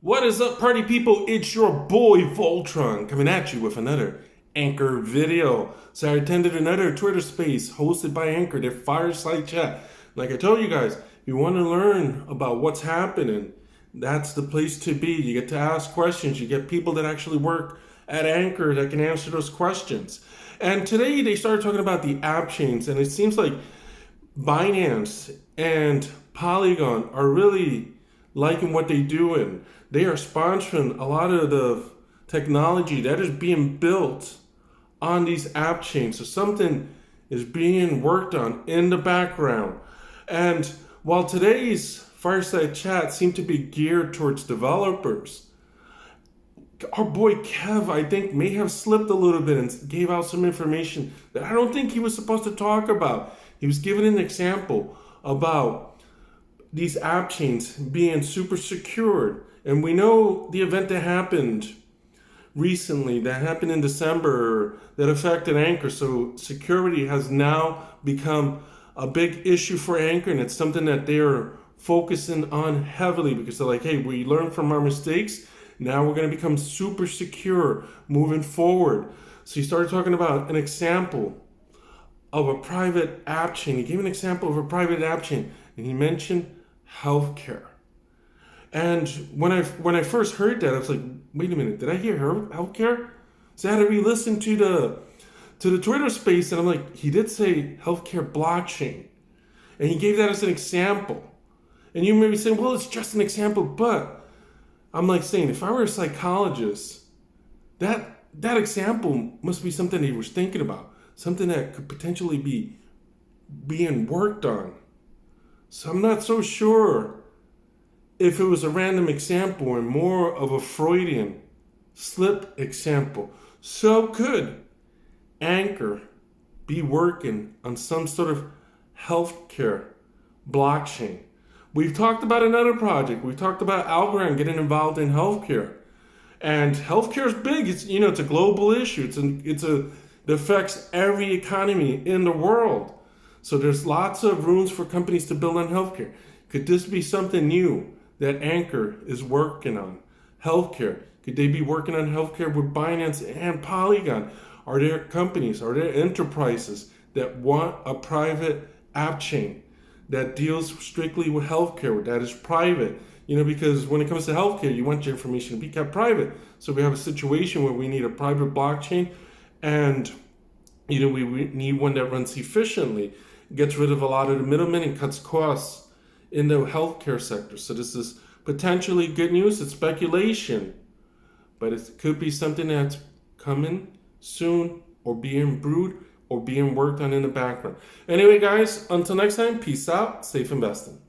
What is up, party people? It's your boy Voltron coming at you with another Anchor video. So I attended another Twitter space hosted by Anchor, their fireside chat. Like I told you guys, if you want to learn about what's happening, that's the place to be. You get to ask questions. You get people that actually work at Anchor that can answer those questions. And today they started talking about the app chains, and it seems like Binance and Polygon are really liking what they do, and they are sponsoring a lot of the technology that is being built on these app chains. So something is being worked on in the background. And while today's fireside chat seemed to be geared towards developers, our boy Kev, I think, may have slipped a little bit and gave out some information that I don't think he was supposed to talk about. He was giving an example about these app chains being super secured. And we know the event that happened recently, that happened in December, that affected Anchor. So security has now become a big issue for Anchor, and it's something that they're focusing on heavily because they're like, hey, we learned from our mistakes. Now we're going to become super secure moving forward. So he started talking about an example of a private app chain. He gave an example of a private app chain, and he mentioned healthcare. And when I first heard that, I was like, wait a minute, did I hear healthcare? So I had to re-listen to the Twitter space, and I'm like, he did say healthcare blockchain. And he gave that as an example. And you may be saying, well, it's just an example, but I'm like saying, if I were a psychologist, that example must be something he was thinking about, something that could potentially be being worked on. So I'm not so sure if it was a random example and more of a Freudian slip example. So could Anchor be working on some sort of healthcare blockchain? We've talked about another project. We've talked about Algorand getting involved in healthcare. And healthcare is big. It's a global issue. It affects every economy in the world. So there's lots of rooms for companies to build on healthcare. Could this be something new that Anchor is working on? Healthcare. Could they be working on healthcare with Binance and Polygon? Are there companies, are there enterprises that want a private app chain that deals strictly with healthcare, that is private? Because when it comes to healthcare, you want your information to be kept private. So we have a situation where we need a private blockchain, and we need one that runs efficiently, gets rid of a lot of the middlemen, and cuts costs in the healthcare sector. So this is potentially good news. It's speculation, but it could be something that's coming soon, or being brewed, or being worked on in the background. Anyway, guys, until next time, peace out, safe investing.